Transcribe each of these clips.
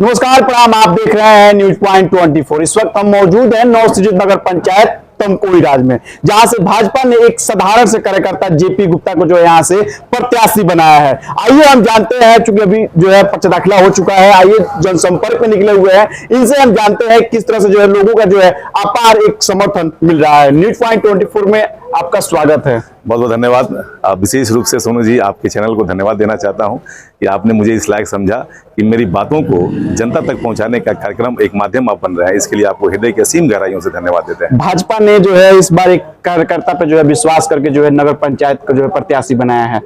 नमस्कार प्रणाम, आप देख रहे हैं न्यूज पॉइंट 24। इस वक्त हम मौजूद हैं नवसृजित नगर पंचायत तमकुहीराज में, जहां से भाजपा ने एक साधारण से कार्यकर्ता जेपी गुप्ता को जो है यहां से प्रत्याशी बनाया है। आइए हम जानते हैं, चूंकि अभी जो है पर्चा दाखिला हो चुका है, आइए जनसंपर्क में निकले हुए हैं, इनसे हम जानते हैं किस तरह से जो है लोगों का जो है अपार एक समर्थन मिल रहा है। न्यूज पॉइंट 24 में आपका स्वागत है। बहुत बहुत धन्यवाद। विशेष रूप से सोनू जी, आपके चैनल को धन्यवाद देना चाहता हूं कि आपने मुझे इस लायक समझा कि मेरी बातों को जनता तक पहुंचाने का कार्यक्रम एक माध्यम आप बन रहा है। इसके लिए आपको हृदय की असीम गहराइयों से धन्यवाद देते हैं। भाजपा ने जो है इस बार एक कार्यकर्ता पे जो है विश्वास करके जो है नगर पंचायत को जो है प्रत्याशी बनाया है,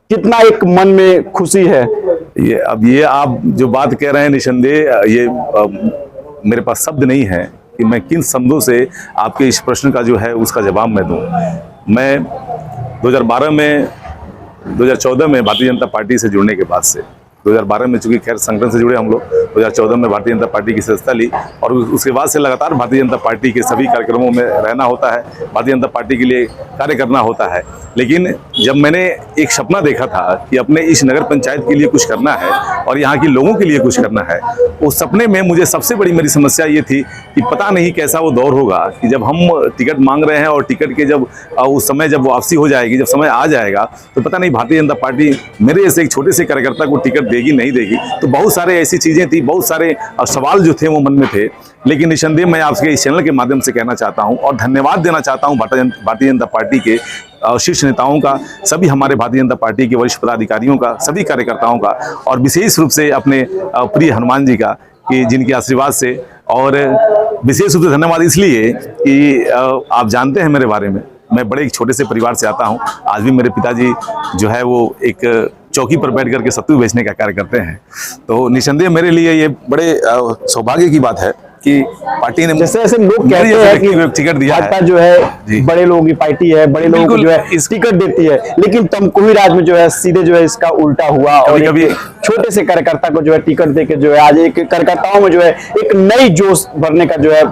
कितना एक मन में खुशी है। ये आप जो बात कह रहे हैं, निसंदेह ये मेरे पास शब्द नहीं है कि मैं किन शब्दों से आपके इस प्रश्न का जो है उसका जवाब मैं दूं। मैं 2014 में भारतीय जनता पार्टी से जुड़ने के बाद से 2012 में चूंकि खैर संगठन से जुड़े हम लोग, 2014 में भारतीय जनता पार्टी की सदस्यता ली और उसके बाद से लगातार भारतीय जनता पार्टी के सभी कार्यक्रमों में रहना होता है, भारतीय जनता पार्टी के लिए कार्य करना होता है। लेकिन जब मैंने एक सपना देखा था कि अपने इस नगर पंचायत के लिए कुछ करना है और यहाँ के लोगों के लिए कुछ करना है, उस सपने में मुझे सबसे बड़ी मेरी समस्या ये थी कि पता नहीं कैसा वो दौर होगा कि जब हम टिकट मांग रहे हैं और टिकट के जब उस समय जब वापसी हो जाएगी, जब समय आ जाएगा, तो पता नहीं भारतीय जनता पार्टी मेरे जैसे एक छोटे से कार्यकर्ता को टिकट देगी नहीं देगी। तो बहुत सारे ऐसी चीजें थी, बहुत सारे सवाल जो थे वो मन में थे। लेकिन निसंदेह मैं आपके इस चैनल के माध्यम से कहना चाहता हूं और धन्यवाद देना चाहता हूं भारतीय जनता पार्टी के शीर्ष नेताओं का, सभी हमारे भारतीय जनता पार्टी के वरिष्ठ पदाधिकारियों का, सभी कार्यकर्ताओं का, और विशेष रूप से अपने प्रिय हनुमान जी का कि जिनके आशीर्वाद से। और विशेष रूप से धन्यवाद इसलिए कि आप जानते हैं मेरे बारे में, मैं बड़े एक छोटे से परिवार से आता हूं। आज भी मेरे पिताजी जो है वो एक चौकी पर बैठ करके सत्तू बेचने का कार्य करते हैं। तो निसंदेह मेरे लिए ये बड़े सौभाग्य की बात है कि पार्टी ने जैसे ऐसे लोग कहते हैं कि टिकट दिया भाजपा जो है बड़े लोगों की पार्टी है, बड़े लोगों को जो है इस टिकट देती है, लेकिन तमकुहीराज में जो है सीधे जो है इसका उल्टा हुआ और कभी छोटे से कार्यकर्ता को जो है टिकट देके जो है आज एक कार्यकर्ताओं में जो है एक नई जोश भरने का जो है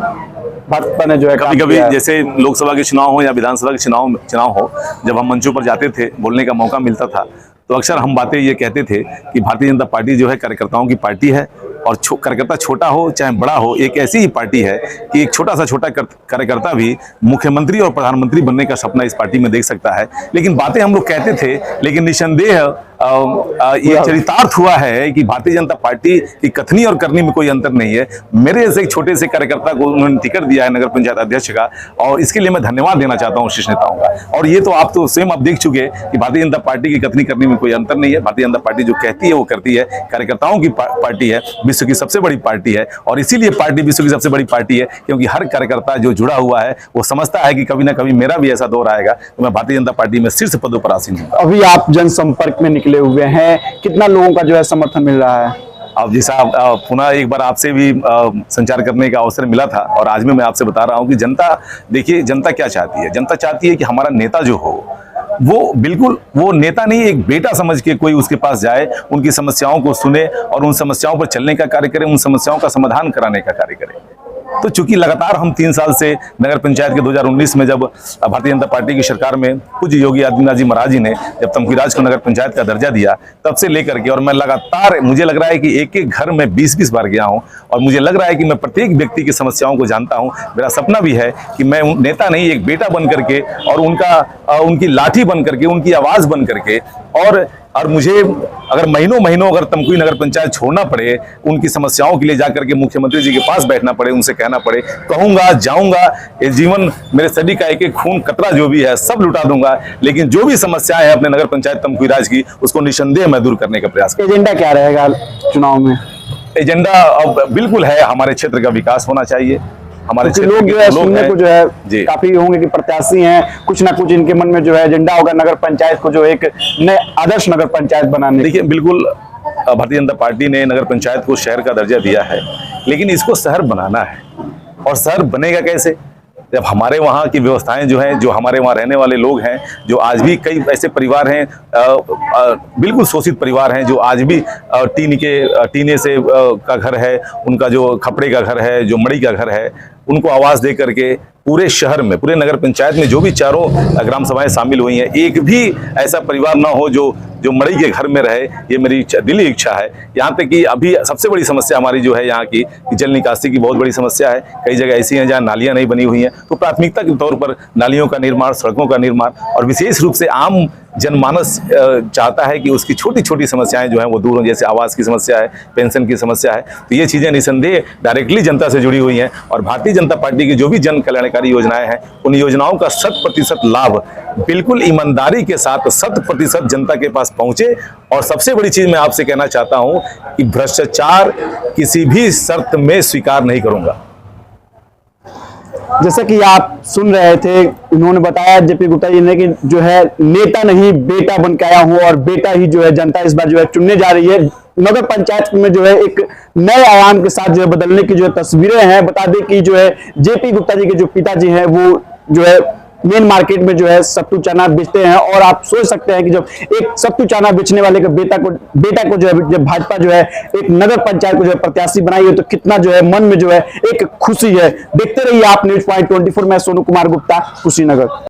भाजपा ने जो है कभी जैसे लोकसभा के चुनाव हो या विधानसभा के चुनाव हो, जब हम मंचों पर जाते थे, बोलने का मौका मिलता था, तो अक्सर हम बातें ये कहते थे कि भारतीय जनता पार्टी जो है कार्यकर्ताओं की पार्टी है और कार्यकर्ता छोटा हो चाहे बड़ा हो, एक ऐसी ही पार्टी है कि एक छोटा सा छोटा कार्यकर्ता भी मुख्यमंत्री और प्रधानमंत्री बनने का सपना इस पार्टी में देख सकता है। लेकिन बातें हम लोग कहते थे, लेकिन निसंदेह ये चरितार्थ हुआ है कि भारतीय जनता पार्टी की कथनी और करनी में कोई अंतर नहीं है। मेरे जैसे एक छोटे से कार्यकर्ता को उन्होंने टिकट दिया है नगर पंचायत अध्यक्ष का, और इसके लिए मैं धन्यवाद देना चाहता हूँ शीर्ष नेताओं का। और ये तो आप तो स्वयं आप देख चुके कि भारतीय जनता पार्टी की कथनी करनी में कोई अंतर नहीं है। भारतीय जनता पार्टी जो कहती है वो करती है, कार्यकर्ताओं की पार्टी है, विश्व की सबसे बड़ी पार्टी है। और इसीलिए पार्टी विश्व की सबसे बड़ी पार्टी है क्योंकि हर कार्यकर्ता जो जुड़ा हुआ है वो समझता है कि कभी ना कभी मेरा भी ऐसा दौर आएगा तो मैं भारतीय जनता पार्टी में शीर्ष पदों पर आसीन हूँ। अभी आप जनसंपर्क में निकले हुए हैं, कितना लोगों का जो है समर्थन मिल रहा है? अब जैसा पुनः एक बार आपसे भी संचार करने का अवसर मिला था और आज मैं आपसे बता रहा हूं कि जनता, देखिए जनता क्या चाहती है। जनता चाहती है कि हमारा नेता जो हो वो बिल्कुल वो नेता नहीं, एक बेटा समझ के कोई उसके पास जाए, उनकी समस्याओं को सुने और उन समस्याओं पर चलने का कार्य करे, उन समस्याओं का समाधान कराने का कार्य करे। तो चूंकि लगातार हम 3 साल से नगर पंचायत के 2019 में जब भारतीय जनता पार्टी की सरकार में पूज्य योगी आदित्यनाथ जी महाराज जी ने जब तमकुहीराज को नगर पंचायत का दर्जा दिया, तब से लेकर के और मैं लगातार, मुझे लग रहा है कि एक एक घर में 20-20 बार गया हूं और मुझे लग रहा है कि मैं प्रत्येक व्यक्ति की समस्याओं को जानता हूं। मेरा सपना भी है कि मैं नेता नहीं, एक बेटा बन करके और उनकी लाठी बन करके, उनकी आवाज बन करके, और मुझे अगर महीनों अगर तमकुही नगर पंचायत छोड़ना पड़े, उनकी समस्याओं के लिए जाकर के मुख्यमंत्री जी के पास बैठना पड़े, उनसे कहना पड़े, कहूंगा, जाऊंगा, ये जीवन मेरे शरीर का एक एक खून कतरा जो भी है सब लुटा दूंगा, लेकिन जो भी समस्या है अपने नगर पंचायत तमकुहीराज की उसको निसंदेह मैं दूर करने का प्रयास करूंगा। एजेंडा क्या रहेगा चुनाव में? एजेंडा अब बिल्कुल है, हमारे क्षेत्र का विकास होना चाहिए। हमारे लोग जो है सुनने को जो है काफी होंगे कि प्रत्याशी हैं, कुछ ना कुछ इनके मन में जो है एजेंडा होगा नगर पंचायत को जो एक नए आदर्श नगर पंचायत बनाने। देखिए बिल्कुल भारतीय जनता पार्टी ने नगर पंचायत को शहर का दर्जा दिया है, लेकिन इसको शहर बनाना है। और शहर बनेगा कैसे? जब हमारे वहाँ की व्यवस्थाएं जो हैं, जो हमारे वहाँ रहने वाले लोग हैं, जो आज भी कई ऐसे परिवार हैं, बिल्कुल शोषित परिवार हैं, जो आज भी टीने से का घर है, उनका जो खपड़े का घर है, जो मड़ी का घर है, उनको आवास दे करके पूरे शहर में, पूरे नगर पंचायत में जो भी चारों ग्राम सभाएं शामिल हुई हैं, एक भी ऐसा परिवार ना हो जो मड़ई के घर में रहे। ये मेरी दिली इच्छा है। यहाँ तक कि अभी सबसे बड़ी समस्या हमारी जो है यहाँ की जल निकासी की बहुत बड़ी समस्या है। कई जगह ऐसी हैं जहाँ नालियाँ नहीं बनी हुई हैं, तो प्राथमिकता के तौर पर नालियों का निर्माण, सड़कों का निर्माण, और विशेष रूप से आम जनमानस चाहता है कि उसकी छोटी छोटी समस्याएं जो हैं वो दूर हों। जैसे आवास की समस्या है, पेंशन की समस्या है, तो ये चीज़ें निसंदेह डायरेक्टली जनता से जुड़ी हुई हैं। और भारतीय जनता पार्टी की जो भी जन कल्याणकारी योजनाएं हैं, उन योजनाओं का 100% लाभ बिल्कुल ईमानदारी के साथ 100% जनता के पास पहुंचे। और सबसे बड़ी चीज़ मैं आपसे कहना चाहता हूं कि भ्रष्टाचार किसी भी शर्त में स्वीकार नहीं करूंगा। जैसा कि आप सुन रहे थे, उन्होंने बताया जेपी गुप्ता जी ने कि जो है नेता नहीं बेटा बन के आया हूं, और बेटा ही जो है जनता इस बार जो है चुनने जा रही है। नगर पंचायत में जो है एक नए आयाम के साथ जो है बदलने की जो है तस्वीरें हैं। बता दें कि जो है जेपी गुप्ता जी के जो पिताजी हैं वो जो है मेन मार्केट में जो है सत्तू चना बेचते हैं, और आप सोच सकते हैं कि जब एक सत्तू चना बेचने वाले के बेटा को जो है जब भाजपा जो है एक नगर पंचायत को जो है प्रत्याशी बनाई है, तो कितना जो है मन में जो है एक खुशी है। देखते रहिए आप न्यूज़ पॉइंट 24। मैं सोनू कुमार गुप्ता, कुशीनगर।